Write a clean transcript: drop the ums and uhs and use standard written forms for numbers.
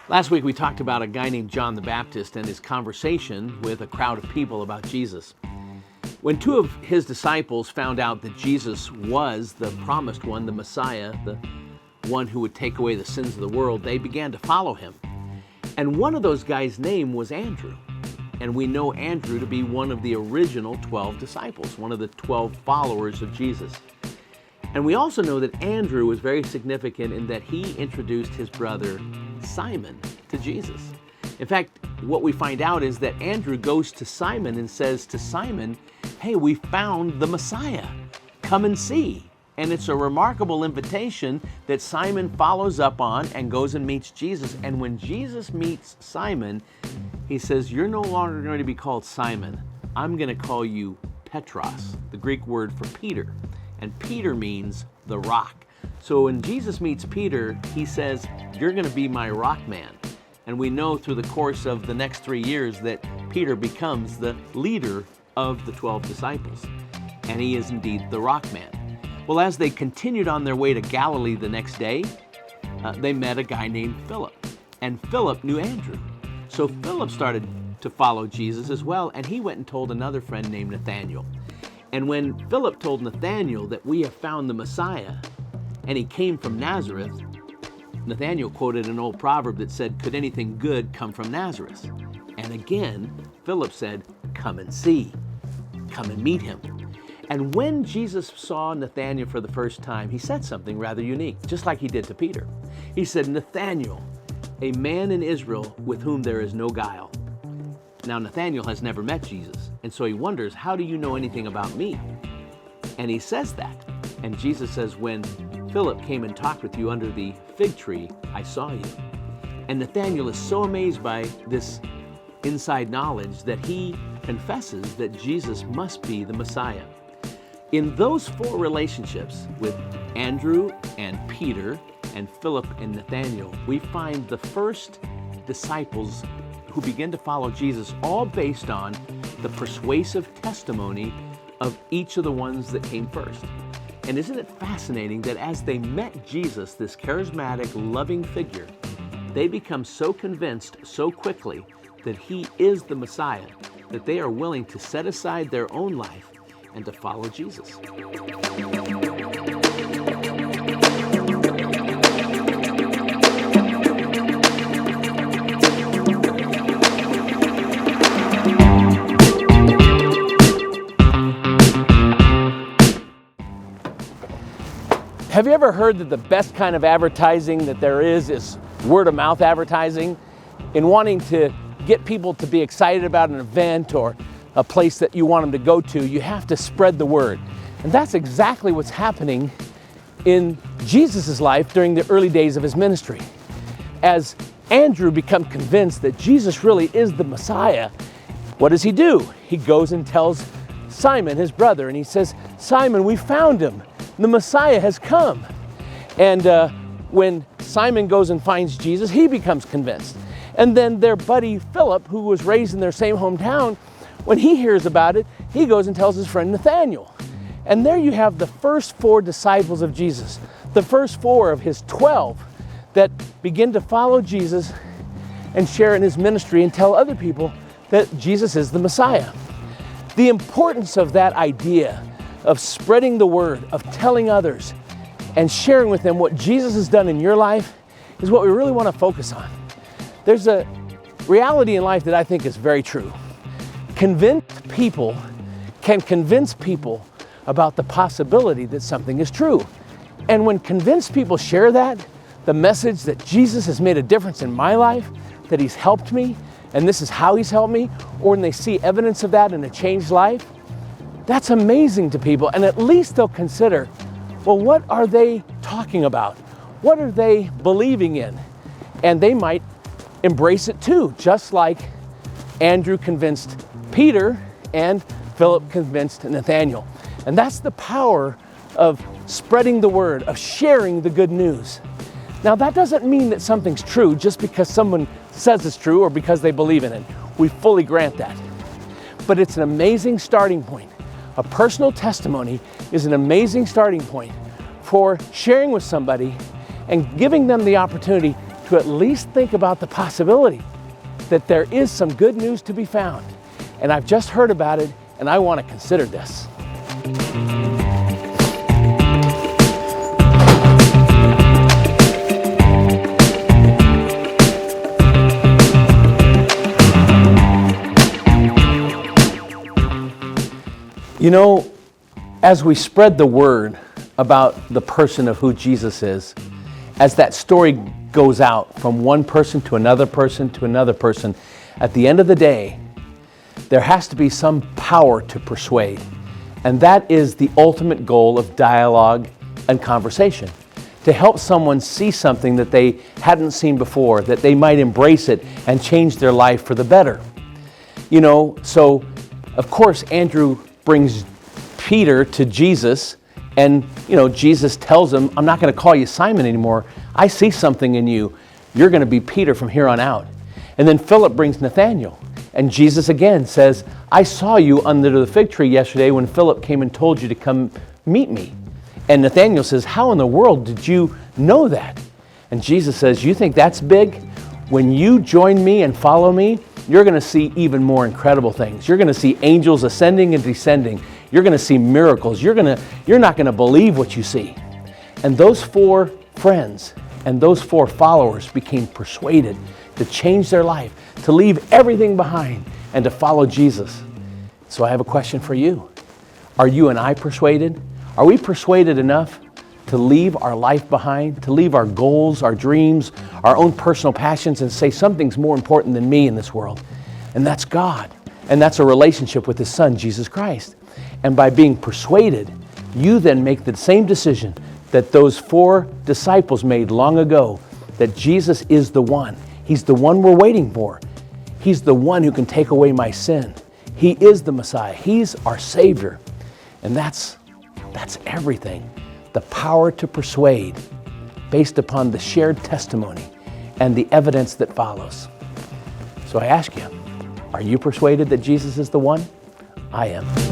Last week we talked about a guy named John the Baptist and his conversation with a crowd of people about Jesus. When two of his disciples found out that Jesus was the promised one, the Messiah, the one who would take away the sins of the world, they began to follow him. And one of those guys' name was Andrew. And we know Andrew to be one of the original 12 disciples, one of the 12 followers of Jesus. And we also know that Andrew was very significant in that he introduced his brother Simon to Jesus. In fact, what we find out is that Andrew goes to Simon and says to Simon, "Hey, we found the Messiah. Come and see." And it's a remarkable invitation that Simon follows up on and goes and meets Jesus. And when Jesus meets Simon, he says, "You're no longer going to be called Simon. I'm going to call you Petros," the Greek word for Peter. And Peter means the rock. So when Jesus meets Peter, he says, "You're going to be my rock man." And we know through the course of the next 3 years that Peter becomes the leader of the 12 disciples. And he is indeed the rock man. Well, as they continued on their way to Galilee the next day, they met a guy named Philip. And Philip knew Andrew. So Philip started to follow Jesus as well, and he went and told another friend named Nathaniel. And when Philip told Nathaniel that we have found the Messiah, and he came from Nazareth, Nathaniel quoted an old proverb that said, "Could anything good come from Nazareth?" And again, Philip said, "Come and see. Come and meet him." And when Jesus saw Nathanael for the first time, he said something rather unique, just like he did to Peter. He said, "Nathanael, a man in Israel with whom there is no guile." Now, Nathanael has never met Jesus, and so he wonders, "How do you know anything about me?" And he says that. And Jesus says, "When Philip came and talked with you under the fig tree, I saw you." And Nathanael is so amazed by this inside knowledge that he confesses that Jesus must be the Messiah. In those four relationships with Andrew and Peter and Philip and Nathanael, we find the first disciples who begin to follow Jesus, all based on the persuasive testimony of each of the ones that came first. And isn't it fascinating that as they met Jesus, this charismatic, loving figure, they become so convinced so quickly that he is the Messiah that they are willing to set aside their own life and to follow Jesus. Have you ever heard that the best kind of advertising that there is word of mouth advertising? In wanting to get people to be excited about an event or a place that you want them to go to, you have to spread the word. And that's exactly what's happening in Jesus' life during the early days of his ministry. As Andrew becomes convinced that Jesus really is the Messiah, what does he do? He goes and tells Simon, his brother, and he says, "Simon, we found him. The Messiah has come." And when Simon goes and finds Jesus, he becomes convinced. And then their buddy Philip, who was raised in their same hometown, when he hears about it, he goes and tells his friend Nathaniel. And there you have the first four disciples of Jesus, the first four of his 12 that begin to follow Jesus and share in his ministry and tell other people that Jesus is the Messiah. The importance of that idea of spreading the word, of telling others and sharing with them what Jesus has done in your life is what we really want to focus on. There's a reality in life that I think is very true. Convinced people can convince people about the possibility that something is true. And when convinced people share that, the message that Jesus has made a difference in my life, that he's helped me, and this is how he's helped me, or when they see evidence of that in a changed life, that's amazing to people. And at least they'll consider, well, what are they talking about? What are they believing in? And they might embrace it too, just like Andrew convinced Peter and Philip convinced Nathanael. And that's the power of spreading the word, of sharing the good news. Now, that doesn't mean that something's true just because someone says it's true or because they believe in it. We fully grant that. But it's an amazing starting point. A personal testimony is an amazing starting point for sharing with somebody and giving them the opportunity to at least think about the possibility that there is some good news to be found. And I've just heard about it, and I want to consider this. You know, as we spread the word about the person of who Jesus is, as that story goes out from one person to another person to another person, at the end of the day, there has to be some power to persuade. And that is the ultimate goal of dialogue and conversation. To help someone see something that they hadn't seen before, that they might embrace it and change their life for the better. You know, so of course Andrew brings Peter to Jesus, and Jesus tells him, I'm not going to call you Simon anymore. I see something in you. You're going to be Peter from here on out. And then Philip brings Nathaniel, and Jesus again says, I saw you under the fig tree yesterday when Philip came and told you to come meet me. And Nathaniel says, how in the world did you know that? And Jesus says, you think that's big? When you join me and follow me, you're going to see even more incredible things. You're going to see angels ascending and descending. You're going to see miracles. You're not going to believe what you see. And those 4 friends and those 4 followers became persuaded to change their life, to leave everything behind and to follow Jesus. So I have a question for you. Are you and I persuaded? Are we persuaded enough to leave our life behind, to leave our goals, our dreams, our own personal passions, and say something's more important than me in this world? And that's God. And that's a relationship with His Son, Jesus Christ. And by being persuaded, you then make the same decision that those 4 disciples made long ago, that Jesus is the one. He's the one we're waiting for. He's the one who can take away my sin. He is the Messiah. He's our Savior. And that's everything. The power to persuade based upon the shared testimony and the evidence that follows. So I ask you, are you persuaded that Jesus is the one? I am.